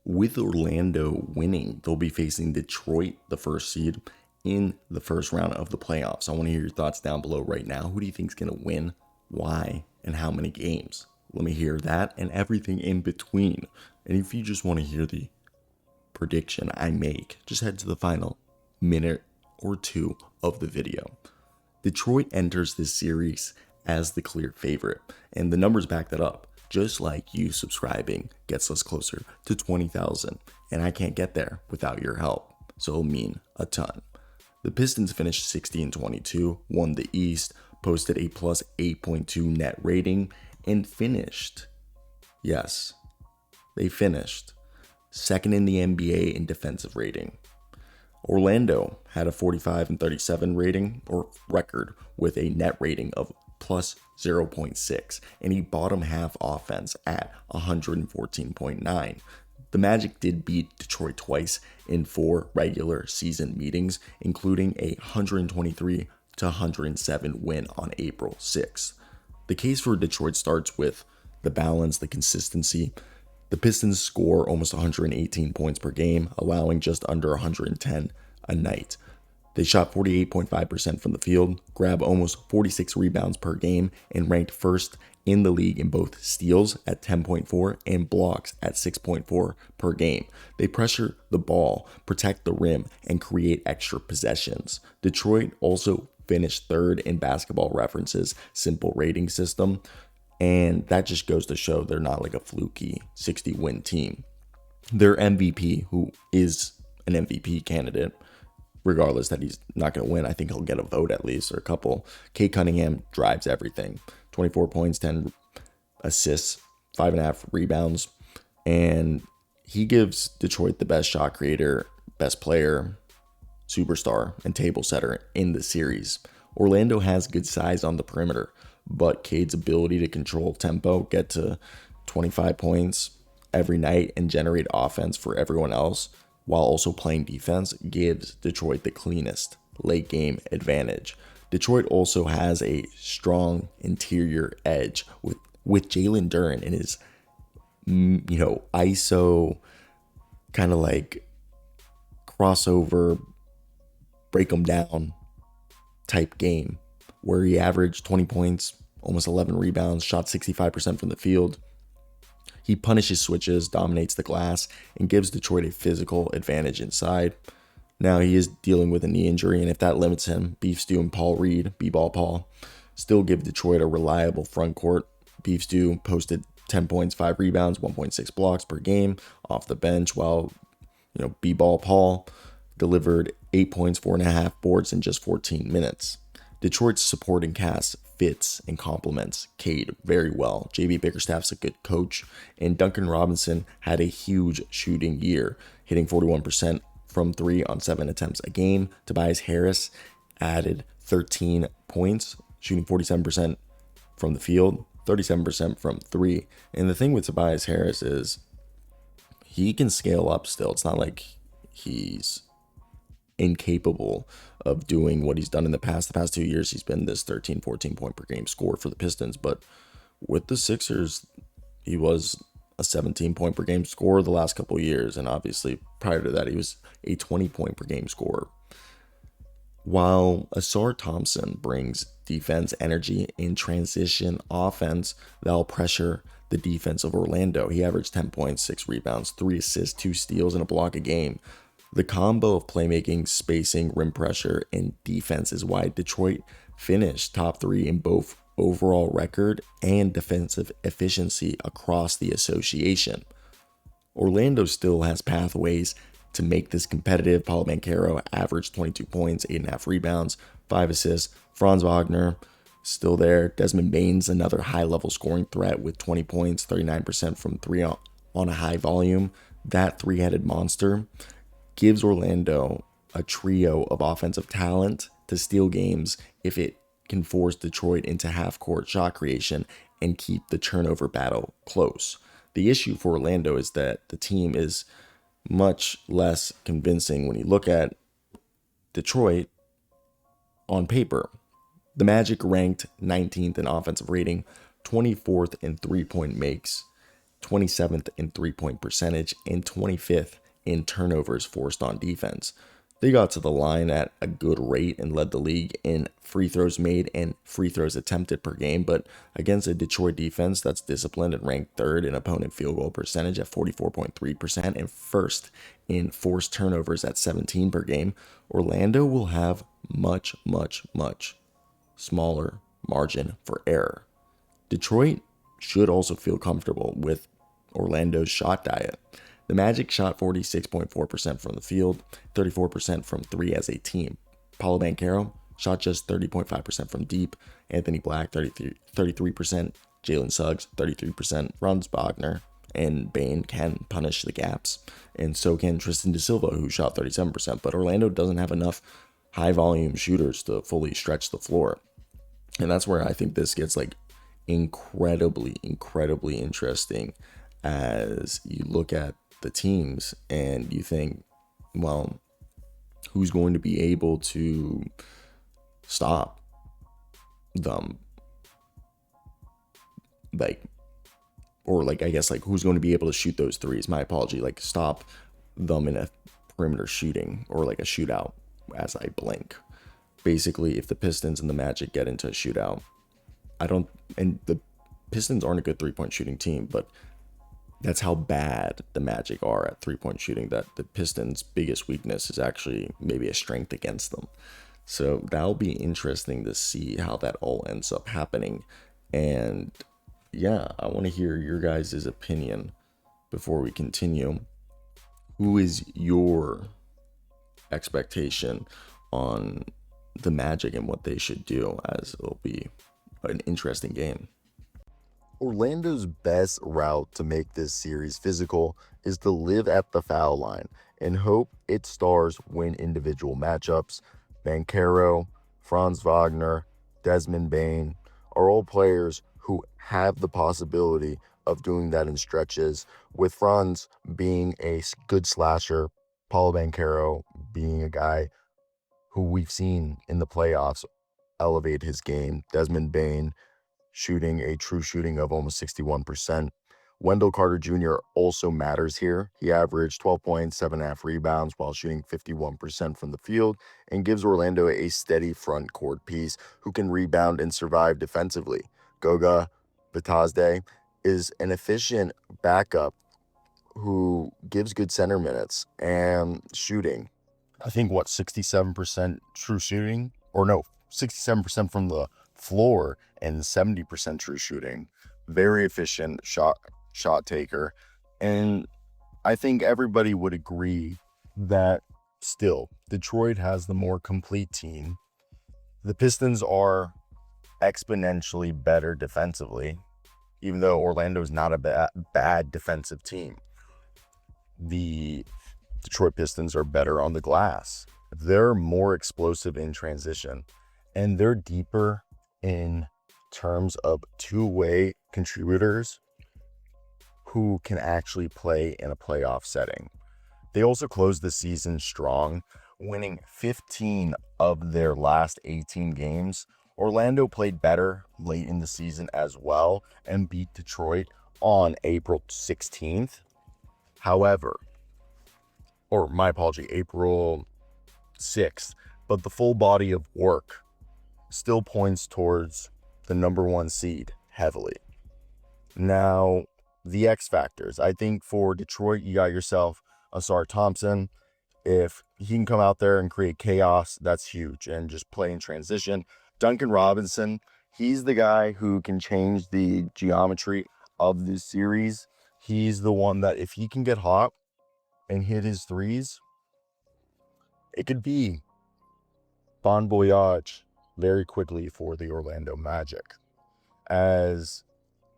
With Orlando winning, they'll be facing Detroit, the first seed, in the first round of the playoffs. I want to hear your thoughts down below right now. Who do you think is going to win? Why? And how many games? Let me hear that and everything in between. And if you just want to hear the prediction I make, just head to the final minute or two of the video. Detroit enters this series as the clear favorite, and the numbers back that up. Just like you subscribing gets us closer to 20,000, and I can't get there without your help, so it'll mean a ton. The Pistons finished 60-22, won the East, posted a plus 8.2 net rating, and finished, yes, they finished second in the NBA in defensive rating. Orlando had a 45-37 rating or record with a net rating of plus 0.6 and a bottom half offense at 114.9. The Magic did beat Detroit twice in 4 regular season meetings, including a 123-107 win on April 6th. The case for Detroit starts with the balance, the consistency. The Pistons score almost 118 points per game, allowing just under 110 a night. They shot 48.5% from the field, grabbed almost 46 rebounds per game, and ranked first in the league in both steals at 10.4 and blocks at 6.4 per game. They pressure the ball, protect the rim, and create extra possessions. Detroit also finished third in Basketball Reference's simple rating system, and that just goes to show they're not like a fluky 60-win team. Their MVP, who is an MVP candidate, regardless that he's not going to win, I think he'll get a vote at least, or a couple. Kate Cunningham drives everything. 24 points, 10 assists, 5.5 rebounds. And he gives Detroit the best shot creator, best player, superstar, and table setter in the series. Orlando has good size on the perimeter, but Cade's ability to control tempo, get to 25 points every night, and generate offense for everyone else while also playing defense gives Detroit the cleanest late game advantage. Detroit also has a strong interior edge with Jalen Duren in his ISO kind of like crossover, break them down type game where he averaged 20 points, almost 11 rebounds, shot 65% from the field. He punishes switches, dominates the glass, and gives Detroit a physical advantage inside. Now he is dealing with a knee injury, and if that limits him, Beef Stew and Paul Reed, B-Ball Paul, still give Detroit a reliable front court. Beef Stew posted 10 points, 5 rebounds, 1.6 blocks per game off the bench, while B-Ball Paul delivered 8 points, 4.5 boards in just 14 minutes. Detroit's supporting cast fits and complements Cade very well. JB Bickerstaff's a good coach, and Duncan Robinson had a huge shooting year, hitting 41% from 3 on 7 attempts a game. Tobias Harris added 13 points, shooting 47% from the field, 37% from 3. And the thing with Tobias Harris is he can scale up still. It's not like he's incapable of doing what he's done in the past. The past 2 years, he's been this 13, 14 point per game scorer for the Pistons. But with the Sixers, he was a 17 point per game scorer the last couple of years. And obviously, prior to that, he was a 20 point per game scorer. While Asar Thompson brings defense, energy, and transition offense that'll pressure the defense of Orlando. He averaged 10 points, 6 rebounds, 3 assists, 2 steals, and a block a game. The combo of playmaking, spacing, rim pressure, and defense is why Detroit finished top 3 in both overall record and defensive efficiency across the association. Orlando still has pathways to make this competitive. Paolo Banchero averaged 22 points, 8.5 rebounds, 5 assists. Franz Wagner still there. Desmond Bane's another high-level scoring threat with 20 points, 39% from 3 on a high volume. That three-headed monster gives Orlando a trio of offensive talent to steal games if it can force Detroit into half-court shot creation and keep the turnover battle close. The issue for Orlando is that the team is much less convincing when you look at Detroit on paper. The Magic ranked 19th in offensive rating, 24th in three-point makes, 27th in 3-point percentage, and 25th in turnovers forced on defense. They got to the line at a good rate and led the league in free throws made and free throws attempted per game, but against a Detroit defense that's disciplined and ranked third in opponent field goal percentage at 44.3% and first in forced turnovers at 17 per game, Orlando will have much smaller margin for error. Detroit should also feel comfortable with Orlando's shot diet. The Magic shot 46.4% from the field, 34% from three as a team. Paolo Banchero shot just 30.5% from deep. Anthony Black, 33%. Jalen Suggs, 33%. Franz Wagner and Bane can punish the gaps. And so can Tristan Da Silva, who shot 37%. But Orlando doesn't have enough high volume shooters to fully stretch the floor. And that's where I think this gets like incredibly interesting as you look at the teams and you think, well, who's going to be able to stop them? I guess who's going to be able to shoot those threes? My apology, stop them in a perimeter shooting or like a shootout as I blink. Basically, if the Pistons and the Magic get into a shootout, and the Pistons aren't a good 3-point shooting team, but that's how bad the Magic are at 3-point shooting, that the Pistons' biggest weakness is actually maybe a strength against them. So that'll be interesting to see how that all ends up happening. And yeah, I want to hear your guys' opinion before we continue. Who is your expectation on the Magic and what they should do, as it'll be an interesting game? Orlando's best route to make this series physical is to live at the foul line and hope its stars win individual matchups. Banchero, Franz Wagner, Desmond Bane are all players who have the possibility of doing that in stretches, with Franz being a good slasher, Paolo Banchero being a guy who we've seen in the playoffs elevate his game, Desmond Bane shooting a true shooting of almost 61%. Wendell Carter Jr. also matters here. He averaged 12 points, 7.5 rebounds while shooting 51% from the field, and gives Orlando a steady front court piece who can rebound and survive defensively. Goga Bitadze is an efficient backup who gives good center minutes and shooting. I think 67% true shooting, or no, 67% from the floor and 70% true shooting. Very efficient shot taker. And I think everybody would agree that still Detroit has the more complete team. The Pistons are exponentially better defensively, even though Orlando's not a bad defensive team. The Detroit Pistons are better on the glass. They're more explosive in transition, and they're deeper in terms of two-way contributors who can actually play in a playoff setting. They also closed the season strong, winning 15 of their last 18 games. Orlando played better late in the season as well and beat Detroit on April 16th. However, April 6th, but the full body of work still points towards the number one seed heavily. Now, the X factors. I think for Detroit, you got yourself Ausar Thompson. If he can come out there and create chaos, that's huge, and just play in transition. Duncan Robinson, he's the guy who can change the geometry of this series. He's the one that if he can get hot and hit his threes, it could be bon voyage very quickly for the Orlando Magic. As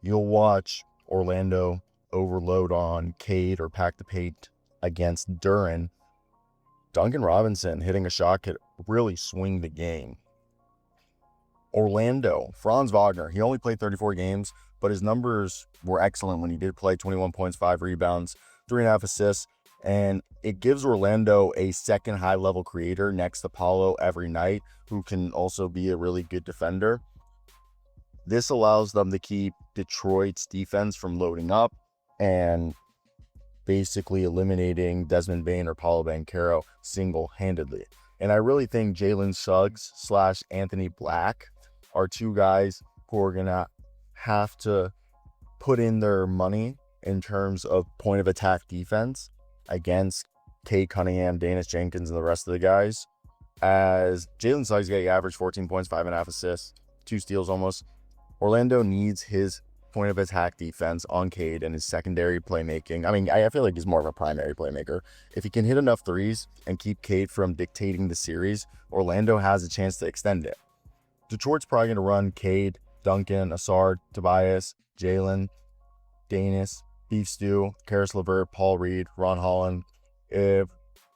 you'll watch Orlando overload on Cade or pack the paint against Duren, Duncan Robinson hitting a shot could really swing the game. Orlando, Franz Wagner, he only played 34 games, but his numbers were excellent when he did play. 21 points, 5 rebounds, 3.5 assists, and it gives Orlando a second high-level creator next to Paolo every night, who can also be a really good defender. This allows them to keep Detroit's defense from loading up and basically eliminating Desmond Bane or Paolo Banchero single-handedly. And I really think Jalen Suggs / Anthony Black are two guys who are going to have to put in their money in terms of point of attack defense against Cade Cunningham, Danis Jenkins, and the rest of the guys. As Jalen Suggs got average 14 points, 5.5 assists, 2 steals almost. Orlando needs his point of attack defense on Cade and his secondary playmaking. I mean, I feel like he's more of a primary playmaker. If he can hit enough threes and keep Cade from dictating the series, Orlando has a chance to extend it. Detroit's probably going to run Cade, Duncan, Asard, Tobias, Jalen, Danis, Beef Stew, Karis LeVert, Paul Reed, Ron Holland. If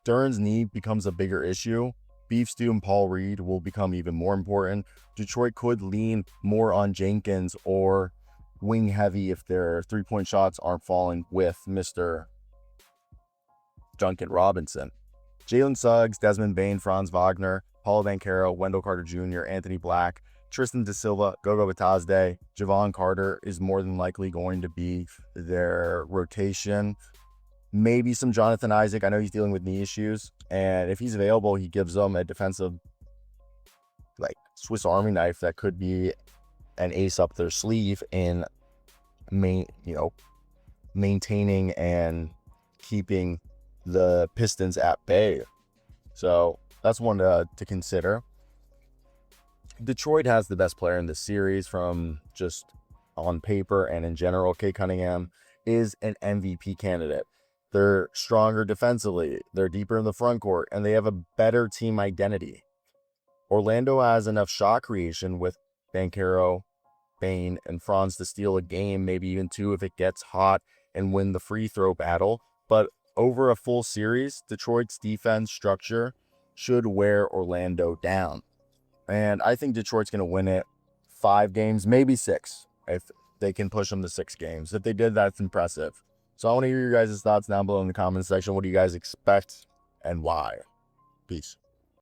Duran's knee becomes a bigger issue, Beef Stew and Paul Reed will become even more important. Detroit could lean more on Jenkins or wing heavy if their three-point shots aren't falling with Mr. Duncan Robinson. Jalen Suggs, Desmond Bane, Franz Wagner, Paolo Banchero, Wendell Carter Jr., Anthony Black, Tristan Da Silva, Gogo Batazde, Javon Carter is more than likely going to be their rotation. Maybe some Jonathan Isaac. I know he's dealing with knee issues. And if he's available, he gives them a defensive, like, Swiss Army knife that could be an ace up their sleeve in maintaining and keeping the Pistons at bay. So that's one to consider. Detroit has the best player in the series from just on paper and in general. Cade Cunningham is an MVP candidate. They're stronger defensively, they're deeper in the front court, and they have a better team identity. Orlando has enough shot creation with Banchero, Bane, and Franz to steal a game, maybe even two if it gets hot, and win the free throw battle. But over a full series, Detroit's defense structure should wear Orlando down. And I think Detroit's going to win it 5 games, maybe 6, if they can push them to 6 games. If they did, that's impressive. So I want to hear your guys' thoughts down below in the comments section. What do you guys expect and why? Peace.